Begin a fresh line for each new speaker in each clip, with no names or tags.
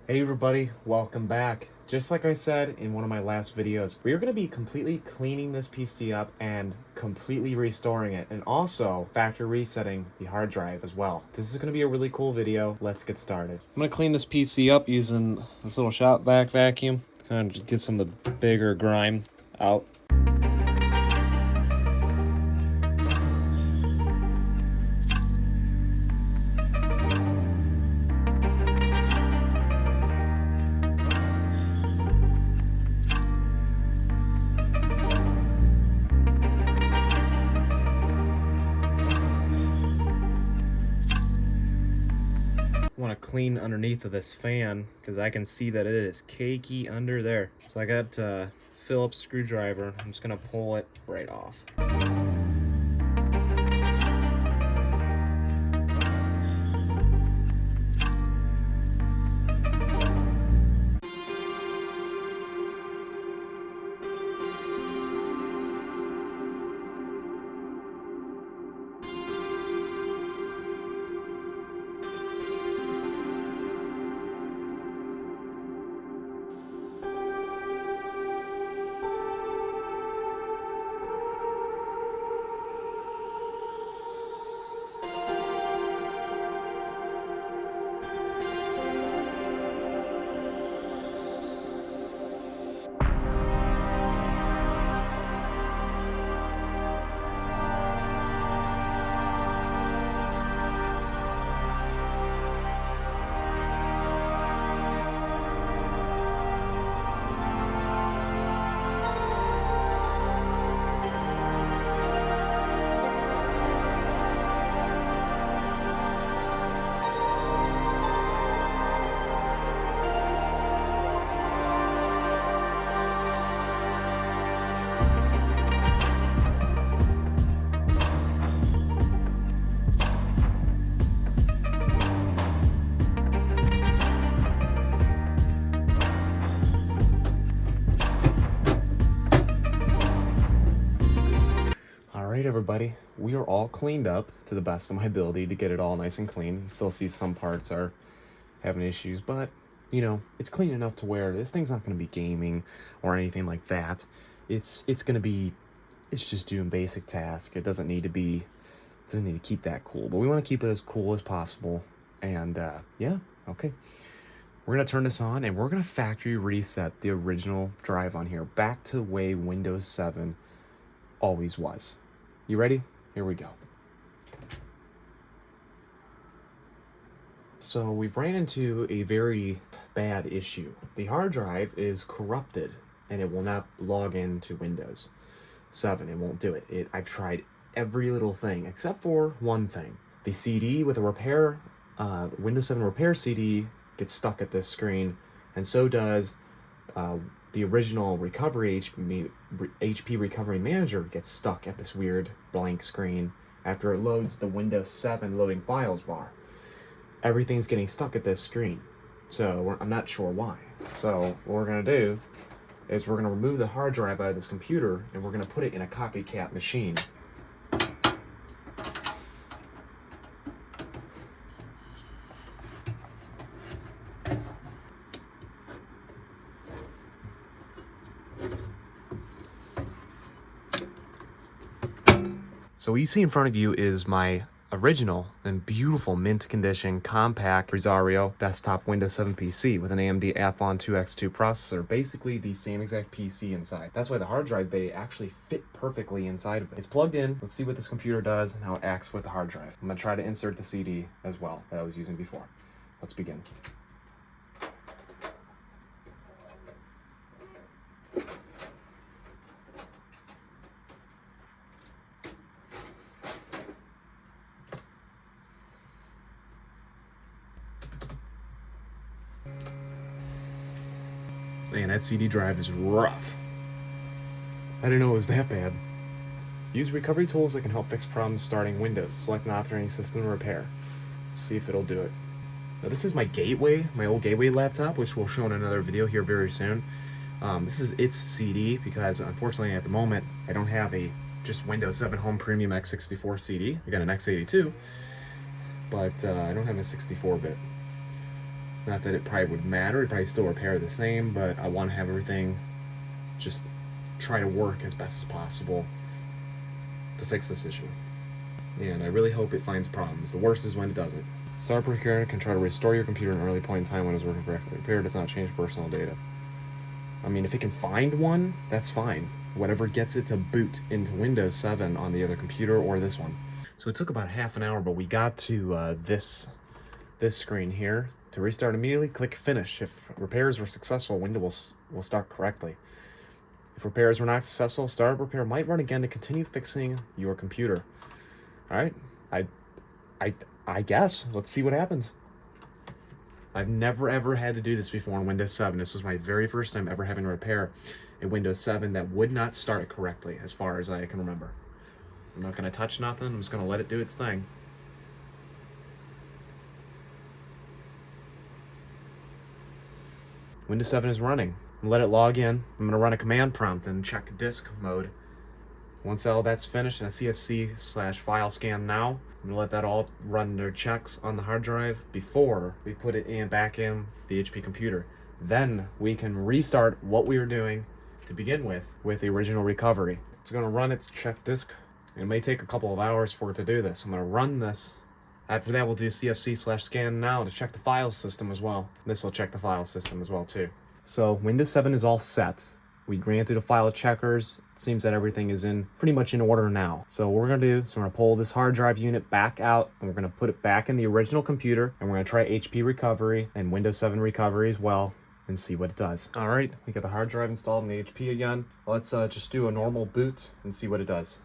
Hey everybody, welcome back. Just like I said in one of my last videos, we are going to be completely cleaning this PC up and completely restoring it, and also factory resetting the hard drive as well. This is going to be a really cool video. Let's get started. I'm going to clean this PC up using this little shop vac vacuum to kind of just get some of the bigger grime out. Want to clean underneath of this fan because I can see that it is cakey under there. So I got a Phillips screwdriver. I'm just gonna pull it right off. Alright everybody, we are all cleaned up to the best of my ability to get it all nice and clean. You still see some parts are having issues, but you know, it's clean enough to where this thing's not going to be gaming or anything like that. It's just doing basic tasks. It doesn't need to keep that cool, but we want to keep it as cool as possible. And yeah, okay. We're going to turn this on and we're going to factory reset the original drive on here back to the way Windows 7 always was. You ready? Here we go. So we've ran into a very bad issue. The hard drive is corrupted and it will not log into Windows 7. It won't do it. I've tried every little thing except for one thing. The CD with a repair, Windows 7 repair CD gets stuck at this screen, and so does the original HP Recovery Manager gets stuck at this weird blank screen after it loads the Windows 7 loading files bar. Everything's getting stuck at this screen, so I'm not sure why. So what we're going to do is we're going to remove the hard drive out of this computer and we're going to put it in a copycat machine. So what you see in front of you is my original and beautiful mint condition compact Rosario desktop Windows 7 PC with an AMD Athlon 2X2 processor, basically the same exact PC inside. That's why the hard drive bay actually fit perfectly inside of it. It's plugged in. Let's see what this computer does and how it acts with the hard drive. I'm gonna try to insert the CD as well that I was using before. Let's begin. Man, that CD drive is rough. I didn't know it was that bad. Use recovery tools that can help fix problems starting Windows. Select an operating system to repair. Let's see if it'll do it. Now this is my Gateway, my old Gateway laptop, which we'll show in another video here very soon. This is its CD because unfortunately at the moment I don't have a just Windows 7 Home Premium x64 CD. I got an x82, but I don't have a 64-bit. Not that it probably would matter, it'd probably still repair the same, but I want to have everything just try to work as best as possible to fix this issue. And I really hope it finds problems. The worst is when it doesn't. Startup Repair can try to restore your computer at an early point in time when it's working correctly. Repair does not change personal data. I mean, if it can find one, that's fine. Whatever gets it to boot into Windows 7 on the other computer or this one. So it took about half an hour, but we got to this screen here. To restart immediately, click Finish. If repairs were successful, Windows will start correctly. If repairs were not successful, Startup Repair might run again to continue fixing your computer. All right, I guess. Let's see what happens. I've never ever had to do this before on Windows 7. This was my very first time ever having to repair a Windows 7 that would not start correctly, as far as I can remember. I'm not going to touch nothing. I'm just going to let it do its thing. Windows 7 is running. Let it log in. I'm going to run a command prompt and check disk mode. Once all that's finished, and CFC/file scan now, I'm going to let that all run their checks on the hard drive before we put it back in the HP computer. Then we can restart what we were doing to begin with the original recovery. It's going to run its check disk. It may take a couple of hours for it to do this. I'm going to run this. After that, we'll do CFC/scan now to check the file system as well. This will check the file system as well too. So Windows 7 is all set. We granted a file checkers. It seems that everything is pretty much in order now. So what we're gonna do is we're gonna pull this hard drive unit back out and we're gonna put it back in the original computer and we're gonna try HP recovery and Windows 7 recovery as well and see what it does. All right, we got the hard drive installed in the HP again. Let's just do a normal boot and see what it does.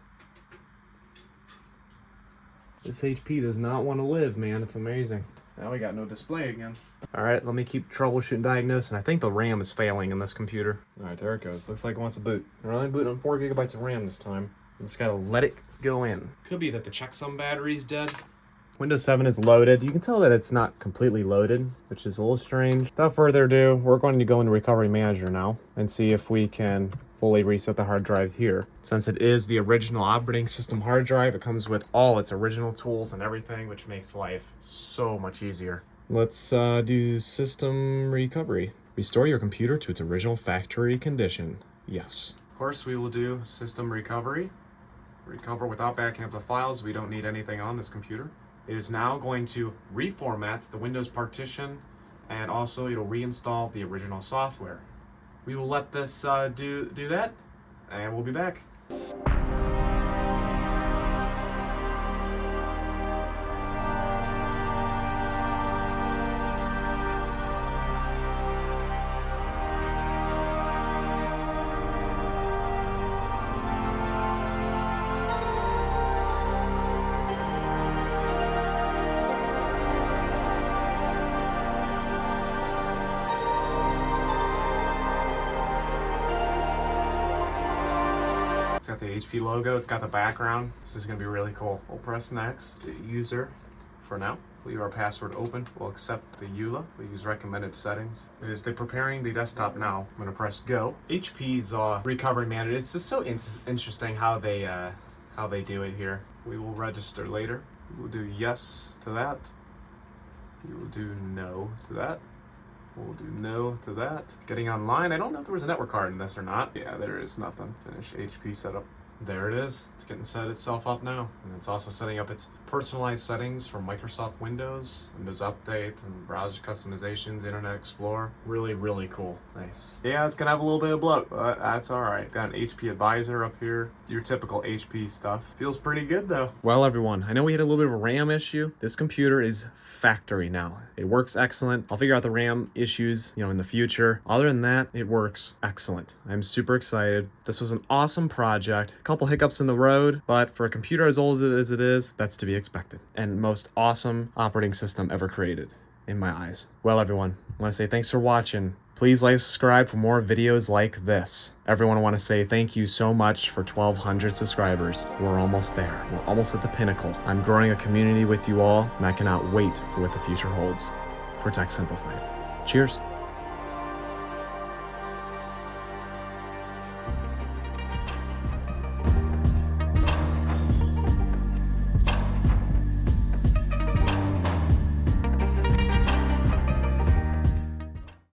This HP does not want to live, man. It's amazing. Now we got no display again. All right, let me keep troubleshooting, diagnosing. I think the RAM is failing in this computer. All right, there it goes. Looks like it wants a boot. We're only booting on 4 gigabytes of RAM this time. Just gotta let it go in. Could be that the checksum battery's dead. Windows 7 is loaded. You can tell that it's not completely loaded, which is a little strange. Without further ado, we're going to go into Recovery Manager now and see if we can fully reset the hard drive here. Since it is the original operating system hard drive, it comes with all its original tools and everything, which makes life so much easier. Let's do System Recovery. Restore your computer to its original factory condition. Yes. Of course, we will do System Recovery. Recover without backing up the files. We don't need anything on this computer. It is now going to reformat the Windows partition, and also it'll reinstall the original software. We will let this do that, and we'll be back. It's got the HP logo, it's got the background. This is gonna be really cool. We'll press next, user for now. Leave our password open. We'll accept the EULA. We'll use recommended settings. As they're preparing the desktop now, I'm gonna press go. HP's recovery manager, it's just so interesting how they do it here. We will register later. We will do yes to that. We will do no to that. We'll do no to that. Getting online. I don't know if there was a network card in this or not. Yeah, there is nothing. Finish HP setup. There it is. It's getting set itself up now. And it's also setting up its personalized settings for Microsoft Windows, Windows Update, and browser customizations, Internet Explorer. Really, really cool. Nice. Yeah, it's gonna have a little bit of bloat, but that's all right. Got an HP advisor up here. Your typical HP stuff. Feels pretty good though. Well, everyone, I know we had a little bit of a RAM issue. This computer is factory now. It works excellent. I'll figure out the RAM issues, in the future. Other than that, it works excellent. I'm super excited. This was an awesome project. A couple hiccups in the road, but for a computer as old as it is, that's to be expected. And most awesome operating system ever created, in my eyes. Well, everyone, I want to say thanks for watching. Please like, subscribe for more videos like this. Everyone, I want to say thank you so much for 1,200 subscribers. We're almost there. We're almost at the pinnacle. I'm growing a community with you all, and I cannot wait for what the future holds for Tech Simplified. Cheers.